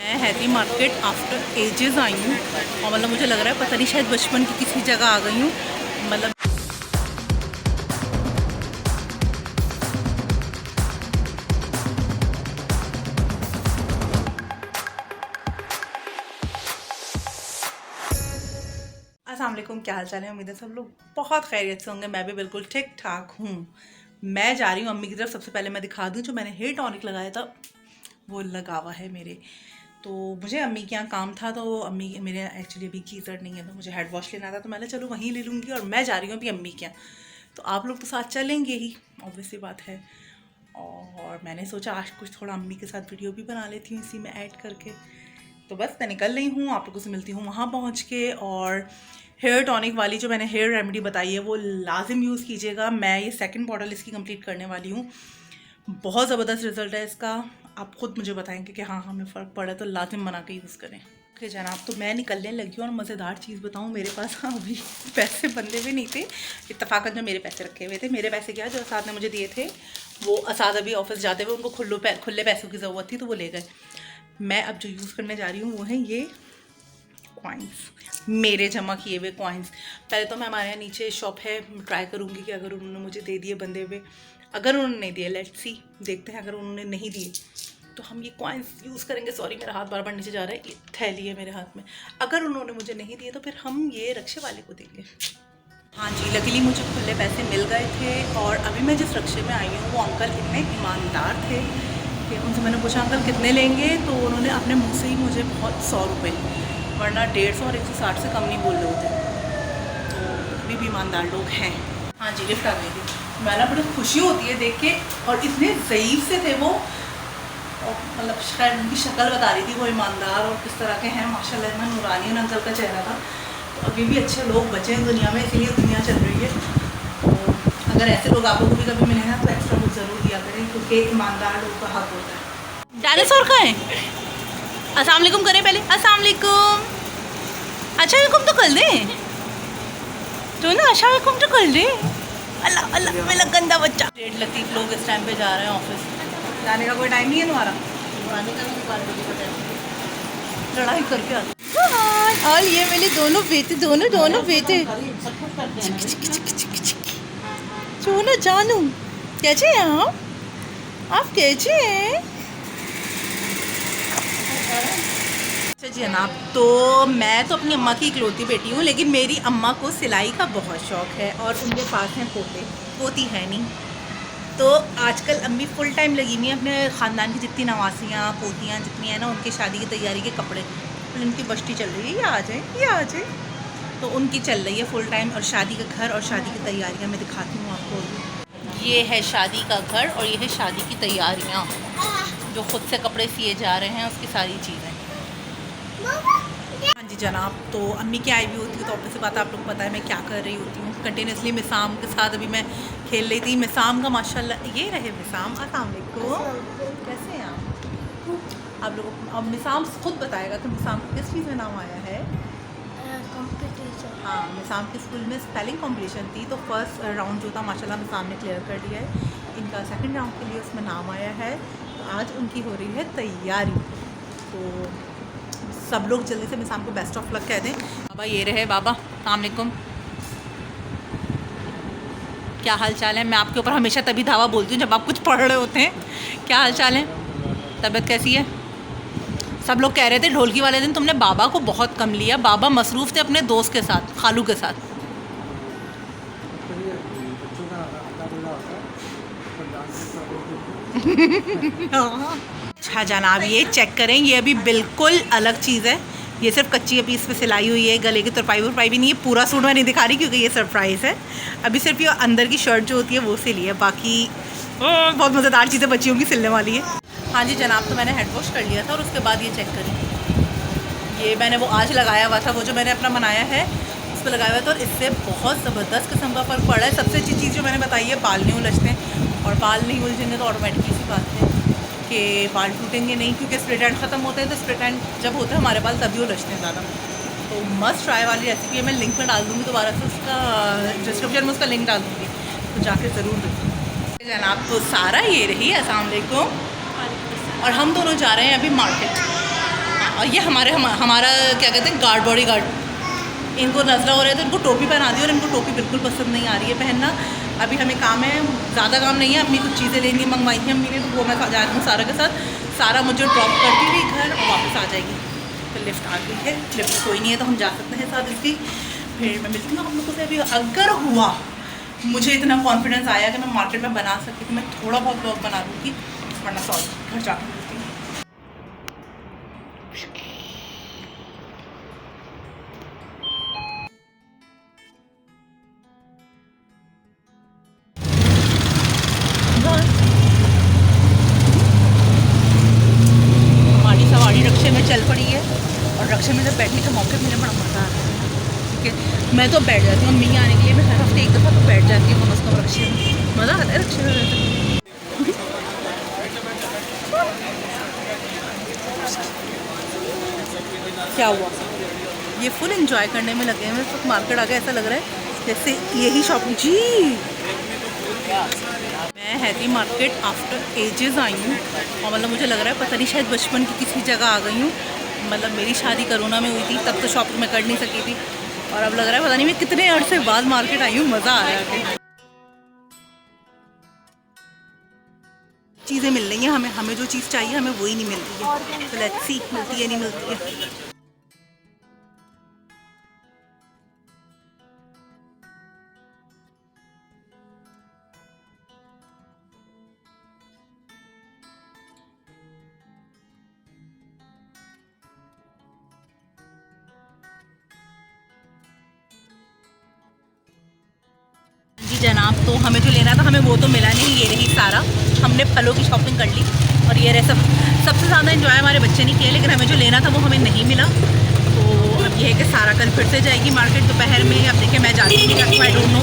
मैं हैदी market after ages आई हूँ और मतलब मुझे लग रहा है पता नहीं शायद बचपन की किसी जगह आ गई हूँ। मतलब अस्सलाम वालेकुम, क्या हाल चाल है। उम्मीद है सब लोग बहुत खैरियत से होंगे। मैं भी बिल्कुल ठीक ठाक हूँ। मैं जा रही हूँ अम्मी की तरफ। सबसे पहले मैं दिखा दूँ, जो मैंने हेयर टॉनिक लगाया था वो लगा हुआ है मेरे। तो मुझे अम्मी के यहाँ काम था, तो अम्मी मेरे एक्चुअली अभी गीज़र नहीं है, तो मुझे हेड वॉश लेना था, तो मैंने चलो वहीं ले लूँगी। और मैं जा रही हूँ अभी अम्मी के यहाँ, तो आप लोग तो साथ चलेंगे ही, ऑब्वियसली बात है। और मैंने सोचा आज कुछ थोड़ा अम्मी के साथ वीडियो भी बना लेती हूँ इसी में ऐड करके। तो बस मैं निकल रही हूँ, आप लोगों से मिलती हूँ वहाँ पहुँच के। और हेयर टॉनिक वाली जो मैंने हेयर रेमेडी बताई है वो लाजिम यूज़ कीजिएगा। मैं ये सेकंड बॉटल इसकी कंप्लीट करने वाली हूँ। बहुत ज़बरदस्त रिजल्ट है इसका। आप खुद मुझे बताएंगे कि हाँ हमें फ़र्क पड़ा, तो लाजिम बना के यूज़ करें। ओके जनाब, तो मैं निकलने लगी हूँ। और मज़ेदार चीज़ बताऊँ, मेरे पास अभी पैसे बंदे हुए नहीं थे। इत्तफाकन जो मेरे पैसे रखे हुए थे, मेरे पैसे क्या जो असाद ने मुझे दिए थे, वो असाद अभी ऑफिस जाते हुए उनको खुले पैसों की ज़रूरत थी, तो वो ले गए। मैं अब जो यूज़ करने जा रही हूँ वो है ये कॉइन्स, मेरे जमा किए हुए कॉइन्स। पहले तो मैं हमारे यहाँ नीचे शॉप है, ट्राई करूँगी कि अगर उन्होंने मुझे दे दिए बंदे हुए। अगर उन्होंने नहीं दिए, लेट्स सी, देखते हैं। अगर उन्होंने नहीं दिए तो हम ये कॉइन्स यूज़ करेंगे। सॉरी मेरा हाथ बार बार नीचे जा रहा है, ये थैली है मेरे हाथ में। अगर उन्होंने मुझे नहीं दिए तो फिर हम ये रक्षे वाले को देंगे। हाँ जी, लकीली मुझे खुले पैसे मिल गए थे। और अभी मैं जिस रक्षे में आई हूँ वो अंकल इतने ईमानदार थे कि उनसे मैंने पूछा अंकल कितने लेंगे, तो उन्होंने अपने मुँह से ही मुझे बहुत 100 रुपये, वरना 150 और 160 से कम नहीं बोल रहे होते। तो अभी भी ईमानदार लोग हैं। हाँ जी, लिफ्ट आ गई थी। मैं ना बड़ी खुशी होती है देख के। और इतने ज़ईफ़ से थे वो, और मतलब शायद उनकी शक्ल बता रही थी वो ईमानदार और किस तरह के हैं। माशाल्लाह इतना नूरानी अंकल का चेहरा था। तो अभी भी अच्छे लोग बचे हैं दुनिया में, इसीलिए दुनिया चल रही है। तो अगर ऐसे लोग आप लोगों को भी कभी मिले ना तो एक्स्ट्रा कुछ ज़रूर दिया करें, क्योंकि ईमानदार लोग का हक होता है। डायनासोर का है। अस्सलाम वालेकुम करें पहले। अस्सलाम वालेकुम। अच्छा वालेकुम तो कर दें तो ना, अच्छा वालेकुम तो कर दें। अल्लाह अल्लाह, मेरा गंदा बच्चा। डेढ़ लतीफ़ लोग इस टाइम पे जा रहे हैं ऑफिस। जाने का कोई टाइम नहीं है तुम्हारा? जाने का भी 12 बजे का टाइम। लड़ाई करके आते। और ये मेरे दोनों बेटे, दोनों बेटे सोना जानू, कैसे हैं आप कैसे हैं? अच्छा जी जनाब, तो मैं तो अपनी अम्मा की इकलौती बेटी हूँ, लेकिन मेरी अम्मा को सिलाई का बहुत शौक़ है। और उनके पास हैं पोते, पोती है नहीं। तो आजकल अम्मी फुल टाइम लगी हुई हैं अपने ख़ानदान की जितनी नवासियाँ पोतियाँ जितनी हैं ना, उनकी शादी की तैयारी के कपड़े, तो उनकी बस्ती चल रही है। ये आ जाए, ये आ जाए। तो उनकी चल रही है फुल टाइम। और शादी का घर और शादी की तैयारियाँ मैं दिखाती हूँ आपको। ये है शादी का घर और ये है शादी की तैयारियाँ, जो ख़ुद से कपड़े सिए जा रहे हैं, उसकी सारी चीज़ें। हाँ जी जनाब, तो अम्मी की आई भी होती है तो ऑब्वियस बात आप लोग पता है मैं क्या कर रही होती हूँ कंटिन्यूसली। मिसाम के साथ अभी मैं खेल रही थी। मिसाम का माशाल्लाह, ये रहे मिसाम। अस्सलाम वालेकुम, कैसे हैं आप लोग? अब मिसाम खुद बताएगा कि मिसाम को किस चीज़ में नाम आया है। कंपटीशन। हाँ, मिसाम के स्कूल में स्पेलिंग कॉम्पिटिशन थी, तो फर्स्ट राउंड जो था माशाल्लाह मिसाम ने क्लियर कर दिया है। इनका सेकंड राउंड के लिए उसमें नाम आया है, तो आज उनकी हो रही है तैयारी। तो सब लोग जल्दी से मिसाम को बेस्ट ऑफ लक कह दें। बाबा ये रहे बाबा, अस्सलाम वालेकुम, क्या हाल चाल है? मैं आपके ऊपर हमेशा तभी धावा बोलती हूँ जब आप कुछ पढ़ रहे होते हैं। क्या हाल चाल है? तबीयत कैसी है? सब लोग कह रहे थे ढोलकी वाले दिन तुमने बाबा को बहुत कम लिया। बाबा मसरूफ़ थे अपने दोस्त के साथ, खालू के साथ। अच्छा जनाब, ये चेक करें, ये अभी बिल्कुल अलग चीज़ है। ये सिर्फ कच्ची अभी इस पर सिलाई हुई है, गले की तुरपाई वुरपाई भी नहीं है। पूरा सूट मैं नहीं दिखा रही क्योंकि ये सरप्राइज़ है। अभी सिर्फ ये अंदर की शर्ट जो होती है वो सिली है, बाकी बहुत मज़ेदार चीज़ें बच्चियों की सिलने वाली है। हाँ जी जनाब, तो मैंने हेड वॉश कर लिया था और उसके बाद ये चेक करें, ये मैंने वो आज लगाया हुआ था, वो जो मैंने अपना बनाया है उस पर लगाया हुआ था, और इससे बहुत ज़बरदस्त किस्म का फ़र्क पड़ा है। सबसे अच्छी चीज़ जो मैंने बताई है, बाल नहीं उलझते। और बाल नहीं उलझेंगे तो ऑटोमेटिकली सी बात है कि बाल टूटेंगे नहीं, क्योंकि स्प्लिट एंड ख़त्म होते हैं। तो स्प्लिट एंड जब होते हैं हमारे बाल तभी उलझते हैं ज़्यादा। तो मस्ट ट्राई वाली रेसिपी है, मैं लिंक में डाल दूँगी दोबारा से, उसका डिस्क्रिप्शन में उसका लिंक डाल दूँगी, तो जाके ज़रूर देखिए जनाब। तो सारा ये रही, अस्सलाम वालेकुम। और हम दोनों जा रहे हैं अभी मार्केट। और ये हमारा क्या कहते हैं गार्ड, बॉडी गार्ड। इनको नज़ला हो रहा है तो इनको टोपी पहना दी और इनको टोपी बिल्कुल पसंद नहीं आ रही है पहनना। अभी हमें काम है, ज़्यादा काम नहीं है। अम्मी कुछ चीज़ें लेंगी, मंगवाई थी अम्मी ने, तो वो मैं जा रही हूँ सारा के साथ। सारा मुझे ड्रॉप करती हुई घर और वापस आ जाएगी। तो लिफ्ट आ गई है, लिफ्ट कोई नहीं है तो हम जा सकते हैं साथ इसकी। फिर मैं मिलती हूँ आप लोगों से अभी। अगर हुआ मुझे इतना कॉन्फिडेंस आया कि मैं मार्केट में बना सकती तो मैं थोड़ा बहुत ब्लॉग बना दूँगी, वरना सॉरी घर जाकर मिलती हूँ। हमारी सवारी रक्शे में चल पड़ी है और रक्शे में जब बैठने का मौके मिले बड़ा मज़ा आता है। ठीक है, मैं तो बैठ जाती हूँ, मम्मी आने के लिए मैं हर हफ्ते एक दफ़ा तो बैठ जाती हूँ कम अज़ कम रक्शे में। मज़ा आता है रक्शे में बैठने। क्या हुआ, ये फुल एंजॉय करने में लगे हैं। मैं तो मार्केट आ गया, ऐसा लग रहा है जैसे यही शॉपिंग जी। मैं हैदरी मार्केट आफ्टर एजेस आई हूँ और मतलब मुझे लग रहा है पता नहीं शायद बचपन की किसी जगह आ गई हूँ। मतलब मेरी शादी कोरोना में हुई थी, तब तो शॉपिंग मैं कर नहीं सकी थी और अब लग रहा है पता नहीं मैं कितने अरसे बाद मार्केट आई हूँ। मज़ा आ रहा है। चीज़ें मिल रही हैं हमें जो चीज़ चाहिए हमें वही नहीं मिल रही है। तो लेट्स सी मिलती है नहीं मिलती है। जी जनाब, तो हमें जो लेना था हमें वो तो मिला नहीं। ये रही सारा, हमने फलों की शॉपिंग कर ली और ये रहे सबसे ज़्यादा एंजॉय हमारे बच्चे ने किया, लेकिन हमें जो लेना था वो हमें नहीं मिला। तो अब ये है कि सारा कल फिर से जाएगी मार्केट दोपहर में। अब देखिए मैं जाती नहीं, आई डोंट नो,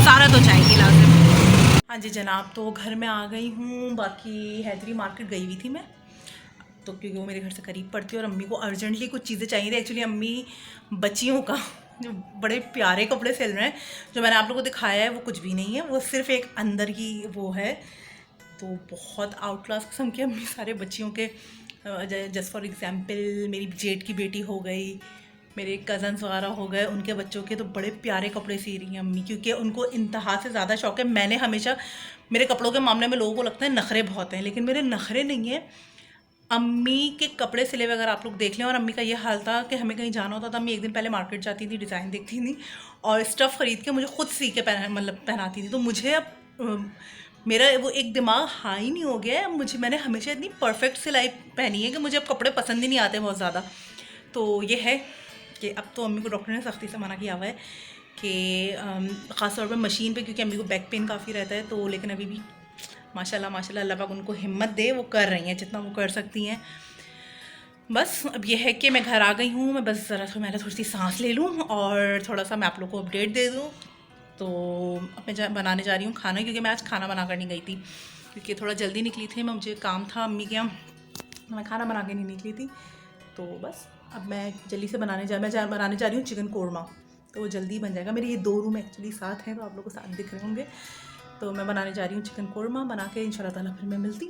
सारा तो जाएगी लाजिम। हाँ जी जनाब, तो घर में आ गई हूँ। बाकी हैदरी मार्केट गई हुई थी मैं तो, क्योंकि वो मेरे घर से करीब पड़ती है और अम्मी को अर्जेंटली कुछ चीज़ें चाहिए थी। एक्चुअली अम्मी बच्चियों का जो बड़े प्यारे कपड़े सिल रहे हैं, जो मैंने आप लोगों को दिखाया है वो कुछ भी नहीं है, वो सिर्फ एक अंदर की वो है। तो बहुत आउट क्लास किस्म के अम्मी सारे बच्चियों के, जस्ट फॉर एग्जांपल मेरी जेठ की बेटी हो गई, मेरे कज़न्स वगैरह हो गए, उनके बच्चों के तो बड़े प्यारे कपड़े सी रही हैं अम्मी, क्योंकि उनको इंतहा से ज़्यादा शौक है। मैंने हमेशा, मेरे कपड़ों के मामले में लोगों को लगता है नखरे बहुत हैं, लेकिन मेरे नखरे नहीं है। अम्मी के कपड़े सिले हुए अगर आप लोग देख लें, और अम्मी का ये हाल था कि हमें कहीं जाना होता था, अम्मी एक दिन पहले मार्केट जाती थी, डिज़ाइन देखती थी और स्टफ़ ख़रीद के मुझे खुद सी के पहनाती थी। तो मुझे अब मेरा वो एक दिमाग हाई नहीं हो गया है। मैंने हमेशा इतनी परफेक्ट सिलाई पहनी है कि मुझे अब कपड़े पसंद ही नहीं आते बहुत ज़्यादा। तो ये है कि अब तो अम्मी को डॉक्टर ने सख्ती से मना किया हुआ है कि ख़ास तौर पर मशीन पे, क्योंकि अम्मी को बैक पेन काफ़ी रहता है। तो लेकिन अभी भी माशाल्लाह माशाल्लाह अल्लाह पाक उनको हिम्मत दे, वो कर रही हैं जितना वो कर सकती हैं। बस अब ये है कि मैं घर आ गई हूँ, मैं बस ज़रा मैं थोड़ी सी सांस ले लूँ और थोड़ा सा मैं आप लोग को अपडेट दे दूँ। तो अब मैं बनाने जा रही हूँ खाना, क्योंकि मैं आज खाना बना कर नहीं गई थी, क्योंकि थोड़ा जल्दी निकली थी मैं, मुझे काम था अम्मी के यहाँ, मैं खाना बना के नहीं निकली थी। तो बस अब मैं जल्दी से बनाने जा रही हूँ चिकन कोरमा। तो वो जल्दी बन जाएगा। मेरे ये 2 रूम एक्चुअली साथ हैं, तो आप लोग को साथ दिख रहे होंगे। तो मैं बनाने जा रही हूँ चिकन कोरमा, बना के इंशाल्लाह ताला फिर मैं मिलती।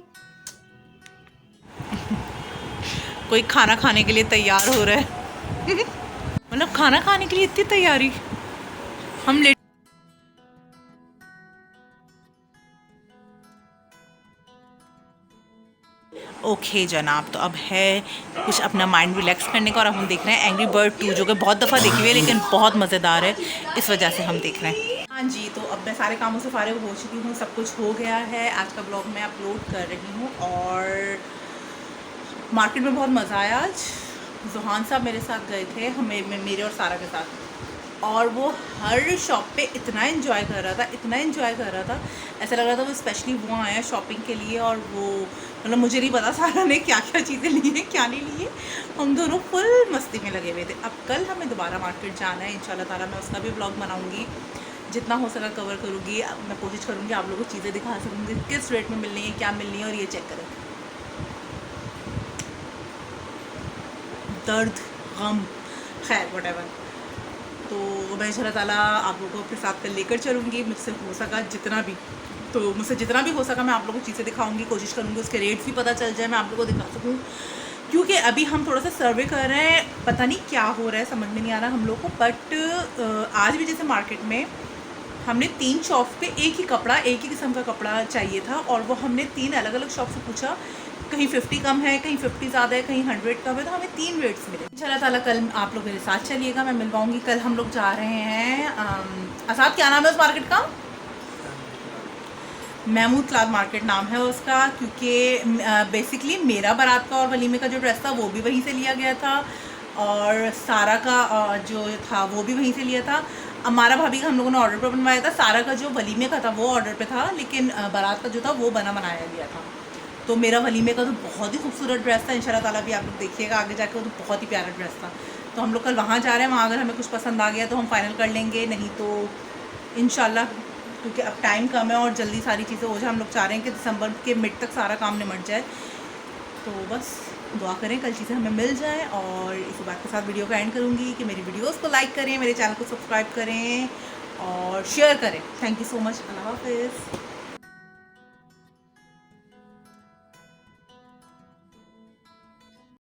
कोई खाना खाने के लिए तैयार हो रहा है मतलब खाना खाने के लिए इतनी तैयारी हम लेट। ओके जनाब, तो अब है कुछ अपना माइंड रिलैक्स करने का, और अब हम देख रहे हैं एंग्री बर्ड 2, जो कि बहुत दफ़ा देखी हुई है लेकिन बहुत मज़ेदार है, इस वजह से हम देख रहे हैं। हाँ जी, तो अब मैं सारे कामों से फारिग हो चुकी हूँ, सब कुछ हो गया है। आज का ब्लॉग मैं अपलोड कर रही हूँ और मार्केट में बहुत मज़ा आया आज। जुहान साहब मेरे साथ गए थे, मेरे और सारा के साथ, और वो हर शॉप पे इतना एंजॉय कर रहा था, ऐसा लग रहा था वो स्पेशली वहाँ आया शॉपिंग के लिए। और वो मतलब मुझे नहीं पता सारा ने क्या क्या चीज़ें ली हैं क्या नहीं ली है, हम दोनों फुल मस्ती में लगे हुए थे। अब कल हमें दोबारा मार्केट जाना है, इंशाल्लाह ताला मैं उसका भी ब्लॉग बनाऊँगी, जितना हो सका कवर करूँगी। मैं कोशिश करूँगी आप लोगों को चीज़ें दिखा सकूँगी किस रेट में मिलनी है, क्या मिलनी है। और ये चेक करें, दर्द गम खैर वटेवर। तो मैं इंशाल्लाह ताला आप लोगों को अपने साथ कल लेकर चलूँगी, मुझसे हो सका जितना भी, तो मुझसे जितना भी हो सका मैं आप लोगों को चीज़ें दिखाऊंगी, कोशिश करूँगी उसके रेट्स भी पता चल जाए, मैं आप लोगों को दिखा सकूँ क्योंकि अभी हम थोड़ा सा सर्वे कर रहे हैं, पता नहीं क्या हो रहा है, समझ में नहीं आ रहा हम लोग को। बट आज भी जैसे मार्केट में हमने 3 शॉप पे एक ही कपड़ा, एक ही किस्म का कपड़ा चाहिए था, और वो हमने 3 अलग अलग शॉप से पूछा, कहीं 50 कम है, कहीं 50 ज़्यादा है, कहीं 100 कम है, तो हमें 3 रेट्स मिले। इंशाल्लाह ताला कल आप लोग मेरे साथ चलिएगा, मैं मिलवाऊँगी। कल हम लोग जा रहे हैं आसाद, क्या नाम है उस मार्केट का? महमूद क्लॉथ मार्केट नाम है उसका, क्योंकि बेसिकली मेरा बारात का और वलीमे का जो ड्रेस था वो भी वहीं से लिया गया था, और सारा का जो था वो भी वहीं से लिया था। हमारा भाभी का हम लोगों ने ऑर्डर पर बनवाया था, सारा का जो वलीमे का था वो ऑर्डर पे था, लेकिन बारात का जो था वो बना बनाया गया था। तो मेरा वलीमे का तो बहुत ही खूबसूरत ड्रेस था, इंशाल्लाह ताला भी आप लोग देखिएगा आगे जाके, वो तो बहुत ही प्यारा ड्रेस था। तो हम लोग कल वहाँ जा रहे हैं, वहाँ अगर हमें कुछ पसंद आ गया तो हम फाइनल कर लेंगे, नहीं तो इंशाल्लाह, क्योंकि अब टाइम कम है और जल्दी सारी चीज़ें हो जाए। हम लोग चाह रहे हैं कि दिसंबर के मिड तक सारा काम निमट जाए। तो बस दुआ करें कल चीज़ें हमें मिल जाए। और इसी बात के साथ वीडियो को एंड करूँगी कि मेरी वीडियोस को लाइक करें, मेरे चैनल को सब्सक्राइब करें और शेयर करें। Thank you so much. अल्लाह हाफिज़।